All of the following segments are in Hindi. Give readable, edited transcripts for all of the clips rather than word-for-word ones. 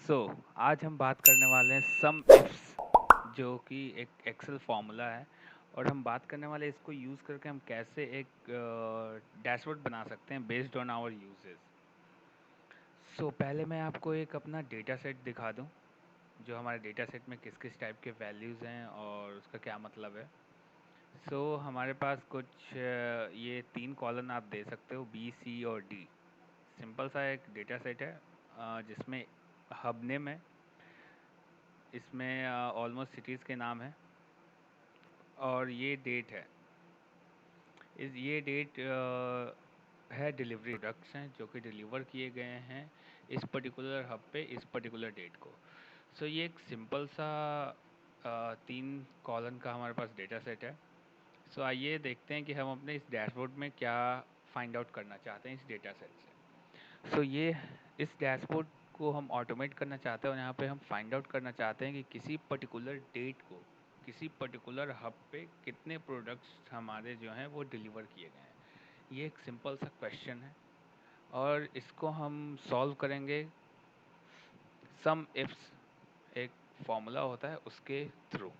सो आज हम बात करने वाले हैं सम इफ्स, जो कि एक एक्सेल फार्मूला है। और हम बात करने वाले इसको यूज़ करके हम कैसे एक डैशबोर्ड बना सकते हैं बेस्ड ऑन आवर यूजेस। सो पहले मैं आपको एक अपना डेटा सेट दिखा दूं, जो हमारे डेटा सेट में किस किस टाइप के वैल्यूज़ हैं और उसका क्या मतलब है। हमारे पास कुछ ये 3 कॉलम आप दे सकते हो, बी, सी और डी। सिंपल सा एक डेटा सेट है जिसमें हब नेम है, इसमें ऑलमोस्ट सिटीज़ के नाम हैं, और ये डेट है। ये डेट है डिलीवरी प्रोडक्ट्स हैं जो कि डिलीवर किए गए हैं इस पर्टिकुलर हब पे इस पर्टिकुलर डेट को। ये एक सिंपल सा 3 कॉलम का हमारे पास डेटा सेट है। आइए देखते हैं कि हम अपने इस डैशबोर्ड में क्या फाइंड आउट करना चाहते हैं इस डेटा सेट से। ये इस डैशबोर्ड को हम ऑटोमेट करना चाहते हैं और यहाँ पे हम फाइंड आउट करना चाहते हैं कि किसी पर्टिकुलर डेट को किसी पर्टिकुलर हब पे कितने प्रोडक्ट्स हमारे जो हैं वो डिलीवर किए गए हैं। ये एक सिंपल सा क्वेश्चन है और इसको हम सॉल्व करेंगे सम इफ्स, एक फॉर्मूला होता है उसके थ्रू।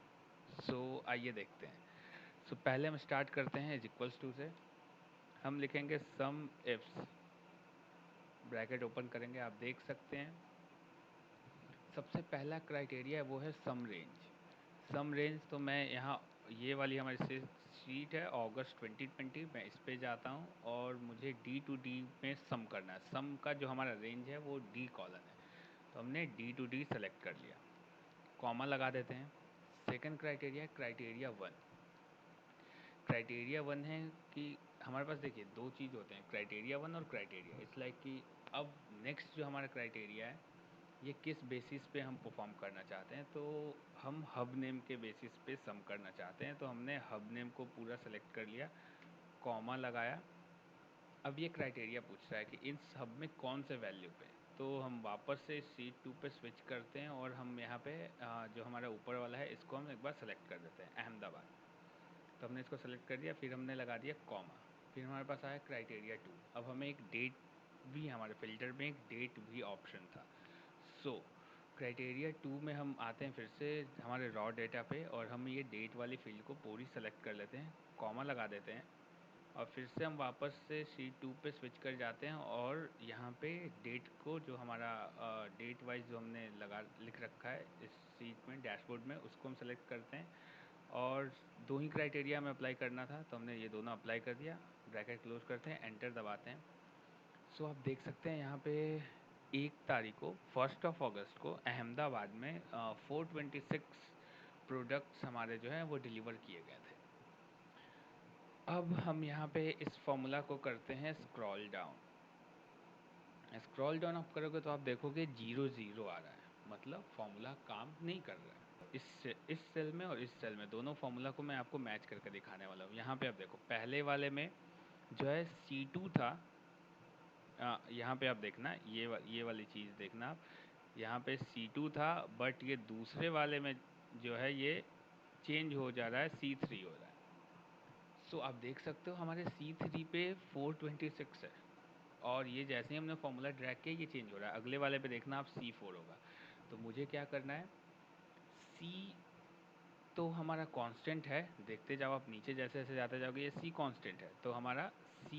आइए देखते हैं। पहले हम स्टार्ट करते हैं इज इक्वल्स टू से। हम लिखेंगे सम इफ्स, ब्रैकेट ओपन करेंगे, आप देख सकते हैं सबसे पहला क्राइटेरिया है वो है सम रेंज। सम रेंज तो मैं यहाँ, ये वाली हमारी शीट है अगस्त 2020, मैं इस पे जाता हूँ और मुझे डी टू डी में सम करना है। सम का जो हमारा रेंज है वो डी कॉलम है, तो हमने डी टू डी सेलेक्ट कर लिया, कॉमा लगा देते हैं। Second criteria, criteria one. Criteria one है कि हमारे पास देखिए दो चीज़ होते हैं, क्राइटेरिया वन और क्राइटेरिया। इट्स लाइक कि अब नेक्स्ट जो हमारा क्राइटेरिया है ये किस बेसिस पे हम परफॉर्म करना चाहते हैं। तो हम हब नेम के बेसिस पे सम करना चाहते हैं, तो हमने हब नेम को पूरा सेलेक्ट कर लिया, कॉमा लगाया। अब ये क्राइटेरिया पूछ रहा है कि इस हब में कौन से वैल्यू पे, तो हम वापस से शीट 2 पे स्विच करते हैं और हम यहाँ पे जो हमारा ऊपर वाला है इसको हम एक बार सेलेक्ट कर देते हैं, अहमदाबाद। तो हमने इसको सेलेक्ट कर दिया, फिर हमने लगा दिया कॉमा, फिर हमारे पास आया क्राइटेरिया 2। अब हमें एक डेट भी, हमारे फिल्टर में एक डेट भी ऑप्शन था। क्राइटेरिया 2 में हम आते हैं फिर से हमारे रॉ डेटा पे और हम ये डेट वाली फील्ड को पूरी सेलेक्ट कर लेते हैं, कॉमा लगा देते हैं और फिर से हम वापस से शीट 2 पे स्विच कर जाते हैं और यहाँ पे डेट को, जो हमारा डेट वाइज जो हमने लिख रखा है इस शीट में डैशबोर्ड में, उसको हम सेलेक्ट करते हैं। और दो ही क्राइटेरिया हमें अप्लाई करना था, तो हमने ये दोनों अप्लाई कर दिया, ब्रैकेट क्लोज करते हैं, एंटर दबाते हैं। आप देख सकते हैं यहाँ पे 1 तारीख को, 1 अगस्त को अहमदाबाद में 426 प्रोडक्ट्स हमारे जो हैं वो डिलीवर किए गए थे। अब हम यहाँ पे इस फॉर्मूला को करते हैं स्क्रॉल डाउन। स्क्रॉल डाउन आप करोगे तो आप देखोगे 0 0 आ रहा है, मतलब फॉर्मूला काम नहीं कर रहा है। इस सेल में और इस सेल में दोनों फार्मूला को मैं आपको मैच करके दिखाने वाला हूँ। यहाँ पे आप देखो, पहले वाले में जो है C2 था, यहाँ पे आप देखना, ये वाली चीज़ देखना आप, यहाँ पे C2 था, बट ये दूसरे वाले में जो है ये चेंज हो जा रहा है, C3 हो रहा है। आप देख सकते हो हमारे C3 पे 426 है और ये जैसे ही हमने फॉर्मूला ड्रैग किया ये चेंज हो रहा है। अगले वाले पे देखना आप C4 होगा। तो मुझे क्या करना है, C तो हमारा कांस्टेंट है, देखते जाओ आप नीचे जैसे जैसे जाते जाओगे ये C कांस्टेंट है, तो हमारा C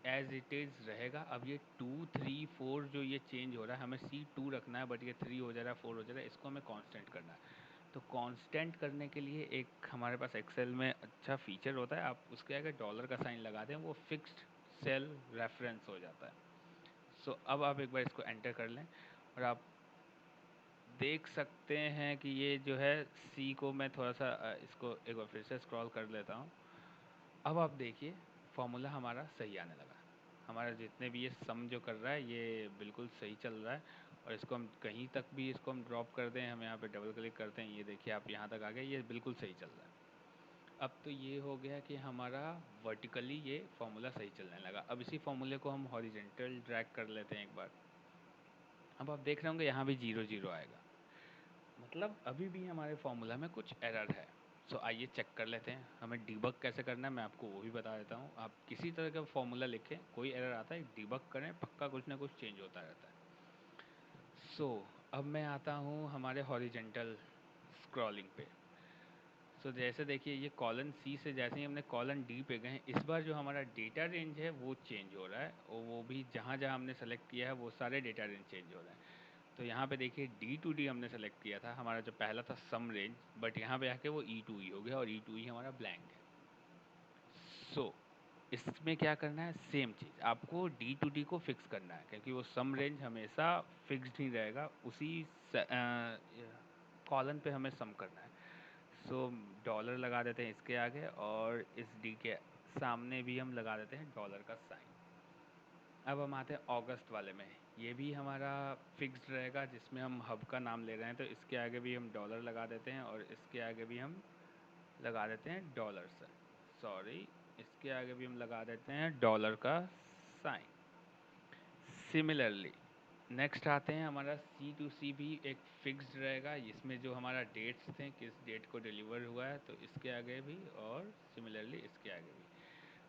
एज इट इज़ रहेगा। अब ये 2 3 4 जो ये चेंज हो रहा है, हमें C2 रखना है, बट ये 3 हो जा रहा है, 4 हो जा रहा है, इसको हमें कांस्टेंट करना है। तो कांस्टेंट करने के लिए एक हमारे पास एक्सेल में अच्छा फीचर होता है, आप उसके आगे डॉलर का साइन लगा दें, वो फिक्स्ड सेल रेफरेंस हो जाता है। अब आप एक बार इसको एंटर कर लें और आप देख सकते हैं कि ये जो है C को मैं थोड़ा सा इसको एक बार फिर से स्क्रॉल कर लेता हूँ। अब आप देखिए फॉर्मूला हमारा सही आने लगा, हमारा जितने भी ये सम जो कर रहा है ये बिल्कुल सही चल रहा है। और इसको हम कहीं तक भी इसको हम ड्रॉप कर दें, हम यहाँ पे डबल क्लिक करते हैं, ये देखिए आप यहाँ तक आ गए, ये बिल्कुल सही चल रहा है। अब तो ये हो गया कि हमारा वर्टिकली ये फार्मूला सही चलने लगा। अब इसी फार्मूले को हम हॉरिजेंटल ड्रैग कर लेते हैं एक बार। अब आप देख रहे होंगे यहाँ भी 0 0 आएगा, मतलब अभी भी हमारे फार्मूला में कुछ एरर है। आइए चेक कर लेते हैं, हमें डिबग कैसे करना है मैं आपको वो भी बता देता हूँ। आप किसी तरह का फार्मूला लिखें, कोई एरर आता है डिबग करें, पक्का कुछ ना कुछ चेंज होता रहता है। अब मैं आता हूँ हमारे हॉरिजेंटल स्क्रॉलिंग पे। सो जैसे देखिए ये कॉलन सी से जैसे ही हमने कॉलन डी पे गए, इस बार जो हमारा डेटा रेंज है वो चेंज हो रहा है, और वो भी जहाँ जहाँ हमने सेलेक्ट किया है वो सारे डेटा रेंज चेंज हो रहा है। तो यहाँ पे देखिए डी टू डी हमने सेलेक्ट किया था, हमारा जो पहला था सम रेंज, बट यहाँ पे आके वो ई टू ई हो गया, और ई टू ई हमारा ब्लैंक है। सो इसमें क्या करना है, सेम चीज़ आपको डी टू डी को फिक्स करना है, क्योंकि वो सम रेंज हमेशा फिक्स्ड ही रहेगा, उसी कॉलन पे हमें सम करना है। सो डॉलर लगा देते हैं इसके आगे, और इस डी के सामने भी हम लगा देते हैं डॉलर का साइन। अब हम आते हैं अगस्त वाले में, ये भी हमारा फिक्स्ड रहेगा, जिसमें हम हब का नाम ले रहे हैं, तो इसके आगे भी हम डॉलर लगा देते हैं, और इसके आगे भी हम लगा देते हैं डॉलर से, सॉरी, इसके आगे भी हम लगा देते हैं डॉलर का साइन। सिमिलरली नेक्स्ट आते हैं, हमारा सी टू सी भी एक फिक्स्ड रहेगा, इसमें जो हमारा डेट्स थे, किस डेट को डिलीवर हुआ है, तो इसके आगे भी, और सिमिलरली इसके आगे भी।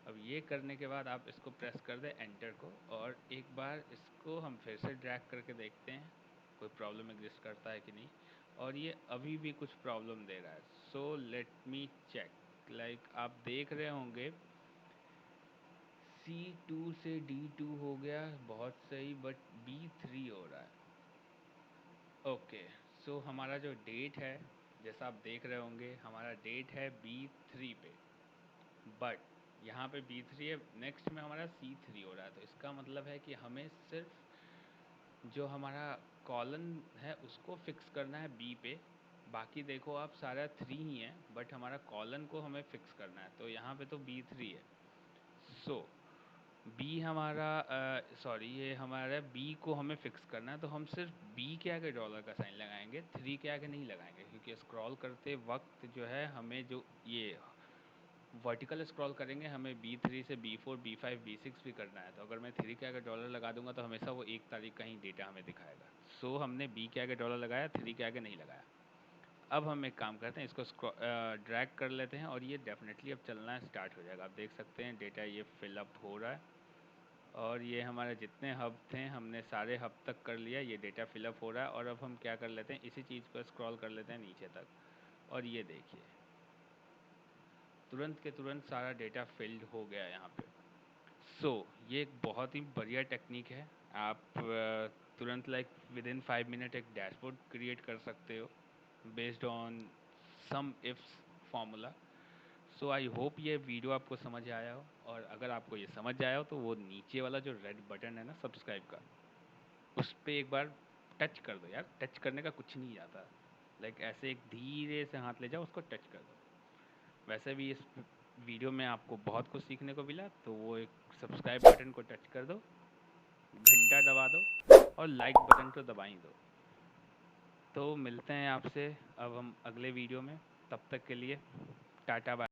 अब ये करने के बाद आप इसको प्रेस कर दें एंटर को, और एक बार इसको हम फिर से ड्रैग करके देखते हैं कोई प्रॉब्लम एग्जिस्ट करता है कि नहीं, और ये अभी भी कुछ प्रॉब्लम दे रहा है। So let me check, like आप देख रहे होंगे C2 से D2 हो गया, बहुत सही, बट B3 हो रहा है। ओके, सो हमारा जो डेट है, जैसा आप देख रहे होंगे, हमारा डेट है B3 पे, बट यहाँ पे B3 है, नेक्स्ट में हमारा C3 हो रहा है। तो इसका मतलब है कि हमें सिर्फ जो हमारा कॉलन है उसको फिक्स करना है B पे, बाकी देखो आप सारा 3 ही है, बट हमारा कॉलन को हमें फिक्स करना है, तो यहाँ पे तो B3 है। सो बी हमारा सॉरी, ये हमारा बी को हमें फिक्स करना है, तो हम सिर्फ बी के आगे डॉलर का साइन लगाएंगे, 3 के आगे नहीं लगाएंगे, क्योंकि स्क्रॉल करते वक्त जो है हमें जो ये वर्टिकल स्क्रॉल करेंगे, हमें B3 से B4 B5 B6 भी करना है, तो अगर मैं 3 के आगे डॉलर लगा दूंगा तो हमेशा वो 1 तारीख का ही डेटा हमें दिखाएगा। सो हमने बी के आगे डॉलर लगाया, 3 के आगे नहीं लगाया। अब हम एक काम करते हैं, इसको ड्रैग कर लेते हैं, और ये डेफिनेटली अब चलना स्टार्ट हो जाएगा। आप देख सकते हैं डेटा ये फिलअप हो रहा है, और ये हमारे जितने हब थे हमने सारे हब तक कर लिया, ये डेटा फिलअप हो रहा है। और अब हम क्या कर लेते हैं, इसी चीज़ को स्क्रॉल कर लेते हैं नीचे तक, और ये देखिए तुरंत के तुरंत सारा डेटा फिल्ड हो गया यहाँ पे। सो ये एक बहुत ही बढ़िया टेक्निक है, आप तुरंत लाइक विद इन 5 मिनट एक डैशबोर्ड क्रिएट कर सकते हो based on some ifs formula. So I hope ये वीडियो आपको समझ आया हो, और अगर आपको ये समझ आया हो तो वो नीचे वाला जो रेड बटन है ना सब्सक्राइब का, उस पर एक बार टच कर दो यार, टच करने का कुछ नहीं जाता, लाइक ऐसे एक धीरे से हाथ ले जाओ, उसको टच कर दो। वैसे भी इस वीडियो में आपको बहुत कुछ सीखने को मिला, तो वो एक सब्सक्राइब बटन को टच कर दो, घंटा दबा दो, और लाइक बटन तो दबा ही दो। तो मिलते हैं आपसे अब हम अगले वीडियो में, तब तक के लिए टाटा बाय।